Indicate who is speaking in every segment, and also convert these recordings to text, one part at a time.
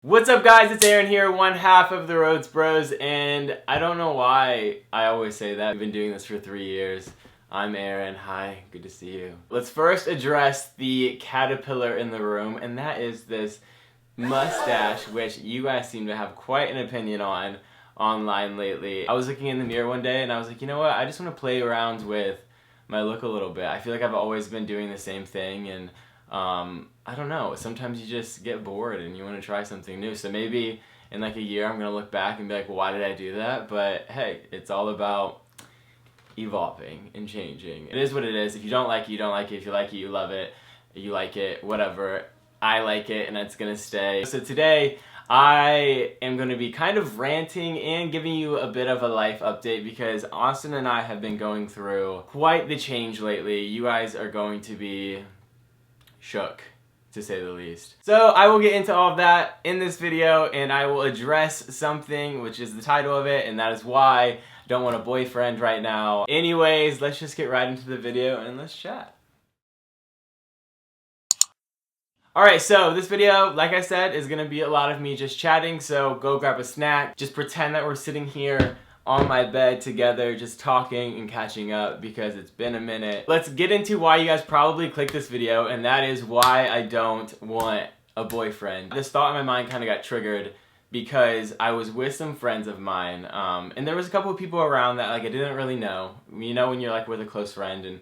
Speaker 1: What's up guys, it's Aaron here, one half of the Rhodes Bros, and I don't know why I always say that. I've been doing this for 3 years. I'm Aaron, hi, good to see you. Let's first address the caterpillar in the room, and that is this mustache, which you guys seem to have quite an opinion on online lately. I was looking in the mirror one day and I was like, you know what, I just want to play around with my look a little bit. I feel like I've always been doing the same thing, and I don't know, sometimes you just get bored and you want to try something new. So maybe in like a year I'm going to look back and be like, well, why did I do that? But hey, it's all about evolving and changing. It is what it is. If you don't like it, you don't like it. If you like it, you love it. You like it, whatever. I like it and it's going to stay. So today I am going to be kind of ranting and giving you a bit of a life update because Austin and I have been going through quite the change lately. You guys are going to be shook, to say the least. So I will get into all of that in this video, and I will address something, which is the title of it, and that is why I don't want a boyfriend right now. Anyways, let's just get right into the video and let's chat. Alright, so this video, like I said, is gonna be a lot of me just chatting, so go grab a snack. Just pretend that we're sitting here on my bed together, just talking and catching up because it's been a minute. Let's get into why you guys probably clicked this video, and that is why I don't want a boyfriend. This thought in my mind kind of got triggered because I was with some friends of mine, and there was a couple of people around that like I didn't really know. You know when you're like with a close friend and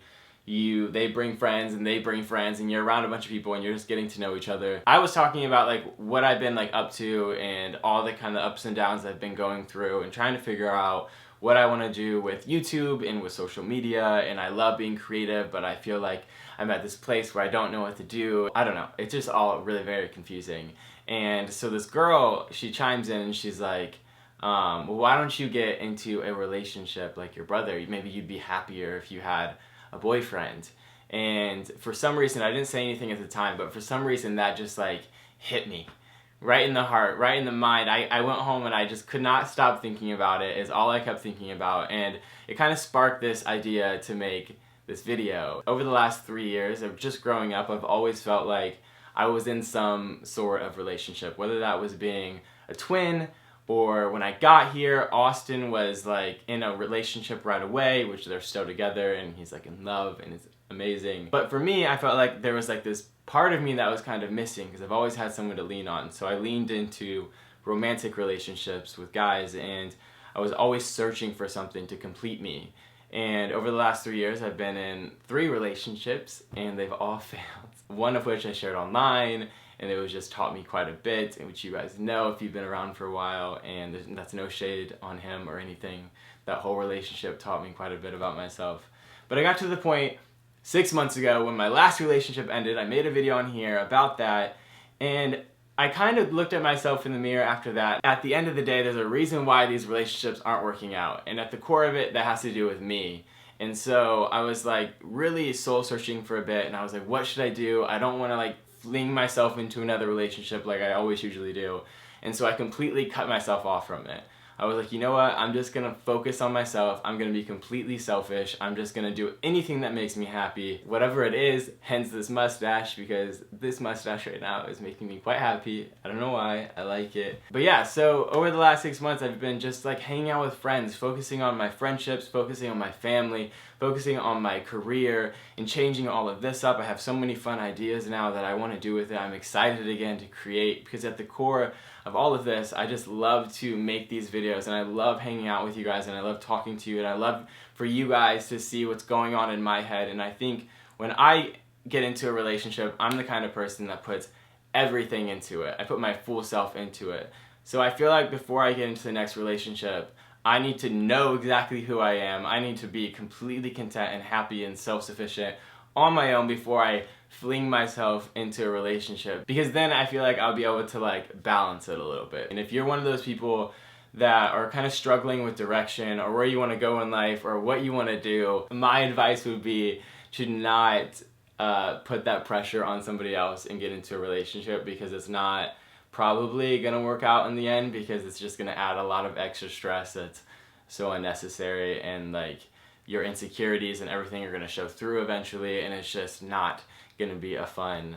Speaker 1: they bring friends and they bring friends and you're around a bunch of people and you're just getting to know each other. I was talking about like what I've been like up to and all the kind of ups and downs I've been going through and trying to figure out what I want to do with YouTube and with social media, and I love being creative, but I feel like I'm at this place where I don't know what to do. I don't know, it's just all really very confusing. And so this girl, she chimes in and she's like, well, why don't you get into a relationship like your brother? Maybe you'd be happier if you had a boyfriend. And for some reason, I didn't say anything at the time, but for some reason that just like hit me right in the heart, right in the mind. I went home and I just could not stop thinking about it, is all I kept thinking about, and it kind of sparked this idea to make this video. Over the last 3 years of just growing up, I've always felt like I was in some sort of relationship, whether that was being a twin, or when I got here, Austin was like in a relationship right away, which they're still together and he's like in love and it's amazing. But for me, I felt like there was like this part of me that was kind of missing because I've always had someone to lean on. So I leaned into romantic relationships with guys, and I was always searching for something to complete me. And over the last 3 years, I've been in 3 relationships and they've all failed. One of which I shared online, and it was just taught me quite a bit, which you guys know if you've been around for a while, and that's no shade on him or anything. That whole relationship taught me quite a bit about myself. But I got to the point 6 months ago when my last relationship ended. I made a video on here about that, and I kind of looked at myself in the mirror after that. At the end of the day, there's a reason why these relationships aren't working out, and at the core of it, that has to do with me. And so I was like really soul searching for a bit, and I was like, what should I do? I don't want to like fling myself into another relationship like I always usually do. And so I completely cut myself off from it. I was like, you know what, I'm just gonna focus on myself. I'm gonna be completely selfish. I'm just gonna do anything that makes me happy, whatever it is, hence this mustache, because this mustache right now is making me quite happy. I don't know why, I like it. But yeah, so over the last 6 months, I've been just like hanging out with friends, focusing on my friendships, focusing on my family, focusing on my career, and changing all of this up. I have so many fun ideas now that I want to do with it. I'm excited again to create, because at the core of all of this, I just love to make these videos, and I love hanging out with you guys, and I love talking to you, and I love for you guys to see what's going on in my head. And I think when I get into a relationship, I'm the kind of person that puts everything into it. I put my full self into it. So I feel like before I get into the next relationship, I need to know exactly who I am. I need to be completely content and happy and self-sufficient on my own before I fling myself into a relationship, because then I feel like I'll be able to like balance it a little bit. And if you're one of those people that are kind of struggling with direction or where you want to go in life or what you want to do, my advice would be to not put that pressure on somebody else and get into a relationship, because it's not probably gonna work out in the end, because it's just gonna add a lot of extra stress that's so unnecessary, and like your insecurities and everything are gonna show through eventually, and it's just not gonna be a fun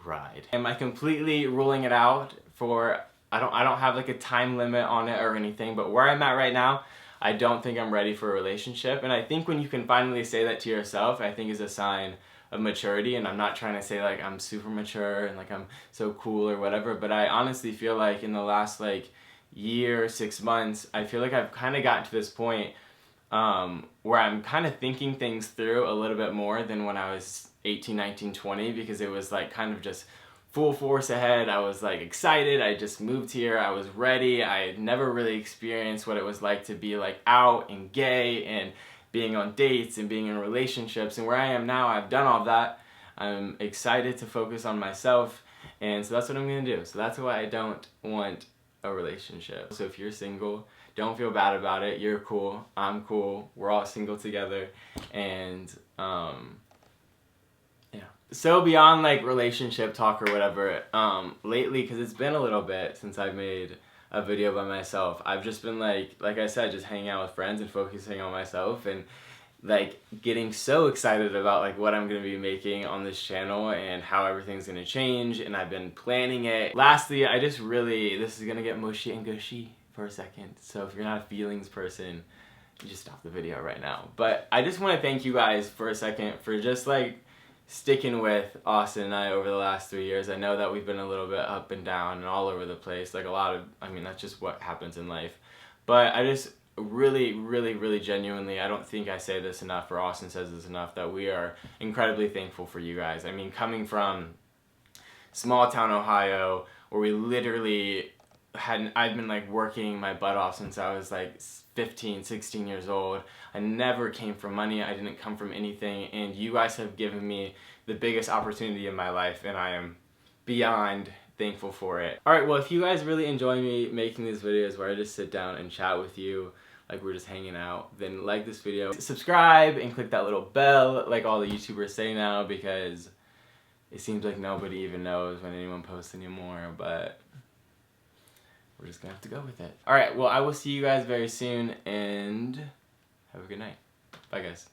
Speaker 1: ride. Am I completely ruling it out for, I don't have like a time limit on it or anything, but where I'm at right now, I don't think I'm ready for a relationship. And I think when you can finally say that to yourself, I think is a sign of maturity. And I'm not trying to say like I'm super mature and like I'm so cool or whatever, but I honestly feel like in the last like year, 6 months, I feel like I've kind of gotten to this point where I'm kind of thinking things through a little bit more than when I was 18, 19, 20, because it was like kind of just full force ahead. I was like excited. I just moved here. I was ready. I had never really experienced what it was like to be like out and gay and being on dates and being in relationships. And where I am now, I've done all that. I'm excited to focus on myself. And so that's what I'm going to do. So that's why I don't want a relationship. So if you're single, don't feel bad about it. You're cool. I'm cool. We're all single together. And, so beyond like relationship talk or whatever, lately, because it's been a little bit since I've made a video by myself, I've just been like I said, just hanging out with friends and focusing on myself and like getting so excited about like what I'm going to be making on this channel and how everything's going to change, and I've been planning it. Lastly, I just really, this is going to get mushy and gushy for a second, so if you're not a feelings person, you just stop the video right now. But I just want to thank you guys for a second for just like sticking with Austin and I over the last 3 years. I know that we've been a little bit up and down and all over the place, like a lot of, I mean, that's just what happens in life. But I just really genuinely, I don't think I say this enough, or Austin says this enough, that we are incredibly thankful for you guys. I mean, coming from small town Ohio, where we literally I've been like working my butt off since I was like 15, 16 years old. I never came from money. I didn't come from anything, and you guys have given me the biggest opportunity in my life, and I am beyond thankful for it. Alright, well, if you guys really enjoy me making these videos where I just sit down and chat with you like we're just hanging out, then like this video, subscribe, and click that little bell like all the YouTubers say now, because it seems like nobody even knows when anyone posts anymore, but we're just gonna have to go with it. Alright, well, I will see you guys very soon, and have a good night. Bye, guys.